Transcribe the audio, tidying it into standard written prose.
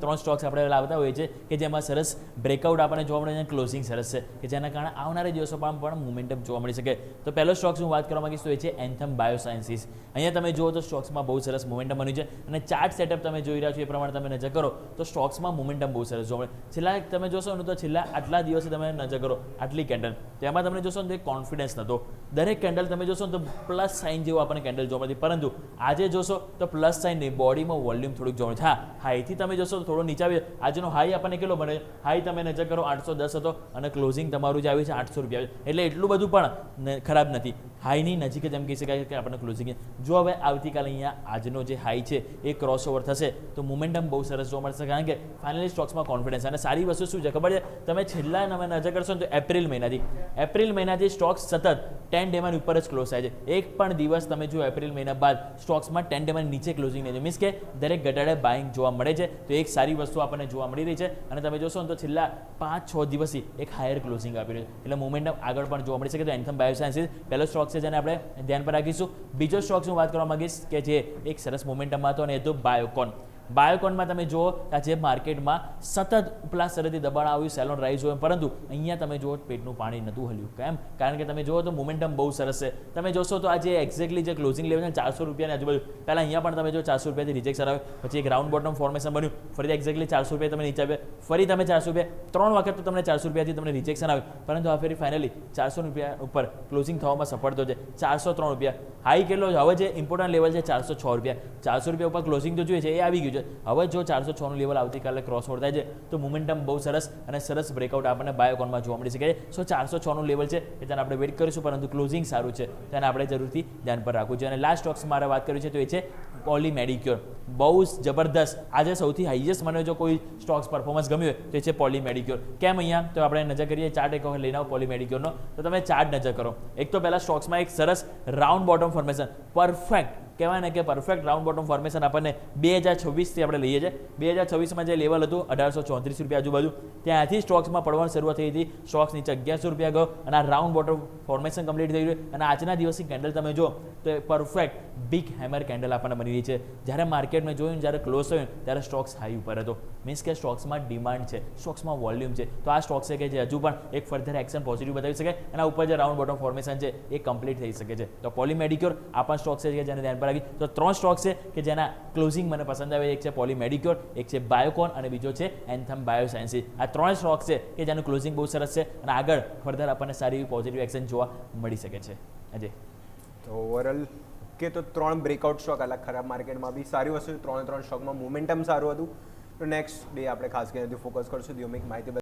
ત્રણ સ્ટોક્સ આપણે લાવતા હોઈએ છીએ કે જેમાં સરસ બ્રેકઆઉટ આપણને જોવા મળે છે, ક્લોઝિંગ સરસ છે કે જેના કારણે આવનારા દિવસોમાં પણ મોમેન્ટમ જોવા મળી શકે. તો પહેલો સ્ટોક્સ હું વાત કરવા માંગીશ તો એ છે એન્થમ બાયોસાયન્સીસ. અહીંયા તમે જુઓ તો સ્ટોક્સમાં બહુ સરસ મોમેન્ટમ બન્યું છે અને ચાર્ટ સેટઅપ તમે જોઈ રહ્યા છો એ પ્રમાણે તમે નજર કરો તો સ્ટોક્સમાં મોમેન્ટમ બહુ સરસ જોવા મળે. છેલ્લા તમે જોશો ને તો છેલ્લા આટલા દિવસે તમે નજર કરો આટલી કેન્ડલ તેમાં તમને જોશો ને તો કોન્ફિડન્સ નહોતો. દરેક કેન્ડલ તમે જોશો ને તો પ્લસ સાઇન જેવું આપણને કેન્ડલ જોવા મળતી, પરંતુ આજે જોશો તો પ્લસ સાઇન નહીં, બોડીમાં વોલ્યુમ થોડુંક જોવા મળે છે. હા, હાઈથી તમે જોશો તો થોડો નીચે આવે. આજનો હાઈ આપણને કેટલો બને? હાઈ તમે નજર કરો 810 હતો અને ક્લોઝિંગ તમારું જે આવ્યું છે 800 રૂપિયા, એટલે એટલું બધું પણ ખરાબ નથી. હાઈની નજીક જ એમ કહી શકાય કે આપણને ક્લોઝિંગ. જો હવે આવતીકાલે અહીંયા આજનો જે હાઈ છે એ ક્રોસ ઓવર થશે તો મોમેન્ટમ બહુ સરસ જોવા મળશે, કારણ કે ફાઇનલી સ્ટોક્સમાં કોન્ફિડન્સ. અને સારી વસ્તુ શું છે ખબર છે? તમે છેલ્લા નજર કરશો ને તો એપ્રિલ મહિનાથી સ્ટોક્સ સતત 10 ડેમાં ઉપર જ ક્લોઝ થાય છે. એક પણ દિવસ તમે જો એપ્રિલ મહિના બાદ સ્ટોક્સમાં 10 ડેમાં નીચે ક્લોઝિંગ નહીં છે, મીન્સ કે દરેક ઘટાડે બાઇંગ જોવા મળે છે. તો એક સારી વસ્તુ આપણને જોવા મળી રહી છે. અને તમે જોશો ને તો છેલ્લા 5-6 દિવસથી એક હાયર ક્લોઝિંગ આપી રહ્યું છે, એટલે મોમેન્ટમ આગળ પણ જોવા મળી શકે. તો એન્થમ બાયોસાયન્સીસ પહેલો સ્ટોક છે જેને આપણે ધ્યાન પર રાખીશું. બીજો સ્ટોક હું વાત કરવા માંગીશ કે જે એક સરસ મોમેન્ટમમાં હતો અને એ તો બાયોકોન. બાયોકોનમાં તમે જુઓ કે જે માર્કેટમાં સતત ઉપલા સ્તરેથી દબાણ આવ્યું, સેલોન રાઈઝ હોય, પરંતુ અહીંયા તમે જુઓ પેટનું પાણી નહોતું હલ્યું. કેમ? કારણ કે તમે જુઓ તો મોમેન્ટમ બહુ સરસ છે. તમે જોશો તો આ જે એક્ઝેક્ટલી જે ક્લોઝિંગ લેવલ છે 400 રૂપિયાની આજુબાજુ, પહેલાં અહીંયા પણ તમે જો 400 રૂપિયાથી રિજેક્શન આવે, પછી એક રાઉન્ડ બોટમ ફોર્મેશન બન્યું, ફરી એક્ઝેક્ટલી 400 રૂપિયા તમે નીચે આવ્યા, ફરી તમે 400 રૂપિયા, 3 વખત તો તમને 400 રૂપિયાથી તમને રિજેક્શન આવે, પરંતુ આ ફરી ફાઇનલી 400 રૂપિયા ઉપર ક્લોઝિંગ થવામાં સફળ થયો છે. 403 રૂપિયા હાઈ કેટલો છે? હવે જે ઇમ્પોર્ટન્ટ લેવલ છે 406 રૂપિયા. 400 રૂપિયા ઉપર ક્લોઝિંગ તો જોઈએ છે, એ આવી ગયું છે. હવે જો 406 નું લેવલ આવતીકાલે ક્રોસ ઓવર થાય છે તો મોમેન્ટમ બહુ સરસ અને સરસ બ્રેકઆઉટ આપણને બાયોકોનમાં જોવા મળી શકે છે. સો 406 નું લેવલ છે એ તેને આપણે વેઇટ કરીશું, પરંતુ ક્લોઝિંગ સારું છે તેને આપણે જરૂરથી ધ્યાન પર રાખવું જોઈએ. અને લાસ્ટ સ્ટોક્સ મારે વાત કરવી છે તો એ છે પોલી મેડિક્યોર. બહુ જબરદસ્ત આજે સૌથી હાઈએસ્ટ મને જો કોઈ સ્ટોક્સ પરફોર્મન્સ ગમ્યું હોય તો એ છે પોલી મેડિક્યોર. કેમ? અહીંયા તો આપણે નજર કરીએ ચાર્ટ એક વખત લઈને આવો પોલી મેડિક્યોરનો, તો તમે ચાર્ટ નજર કરો. એક તો પહેલાં સ્ટોક્સમાં એક સરસ રાઉન્ડ બોટમ ફોર્મેશન, પરફેક્ટ કહેવાય ને કે પરફેક્ટ રાઉન્ડ બોટમ ફોર્મેશન આપણને 2026થી આપણે લઈએ છીએ. 2026માં જે લેવલ હતું 1834 રૂપિયા આજુબાજુ, ત્યાંથી સ્ટોક્સમાં પડવાની શરૂઆત થઈ હતી. સ્ટોક્સ નીચે 1100 રૂપિયા ગયો અને આ રાઉન્ડ બોટમ ફોર્મેશન કમ્પ્લીટ થઈ ગયું. અને આજના દિવસની કેન્ડલ તમે જો તો એ પરફેક્ટ બિગ હેમર કેન્ડલ આપણને બની રહી છે. જ્યારે માર્કેટમાં જોયું, જ્યારે ક્લોઝ થયું ત્યારે સ્ટોક્સ હાઈ ઉપર હતો, મીન્સ કે સ્ટોક્સમાં ડિમાન્ડ છે, સ્ટોક્સમાં વોલ્યુમ છે. તો આ સ્ટોક છે કે જે હજુ પણ એક ફર્ધર એક્શન પોઝિટિવ બતાવી શકે અને ઉપર જે રાઉન્ડ બોટમ ફોર્મેશન છે એ કમ્પ્લીટ થઈ શકે છે. તો પોલી મેડિક્યોર આ પણ સ્ટોક છે કે જેને ધ્યાન પર રાખી. તો 3 સ્ટોક છે કે જેના ક્લોઝિંગ મને પસંદ આવે. એક છે પોલી મેડિક્યોર, એક છે બાયોકોન અને બીજો છે એન્થમ બાયોસાયન્સીસ. આ 3 સ્ટોક છે કે જેનું ક્લોઝિંગ બહુ સરસ છે અને આગળ ફર્ધર આપણને સારી એવી પોઝિટિવ એક્શન જોવા મળી શકે છે. અજય, તો ઓવરઓલ કે તો 3 બ્રેકઆઉટ સ્ટોક અલગ ખરાબ માર્કેટમાં બી સારી વસ્તુ, 3 સ્ટોકમાં મોમેન્ટમ સારું હતું. તો નેક્સ્ટ ડે આપણે ખાસ કરીને ફોકસ કરશું. માહિતી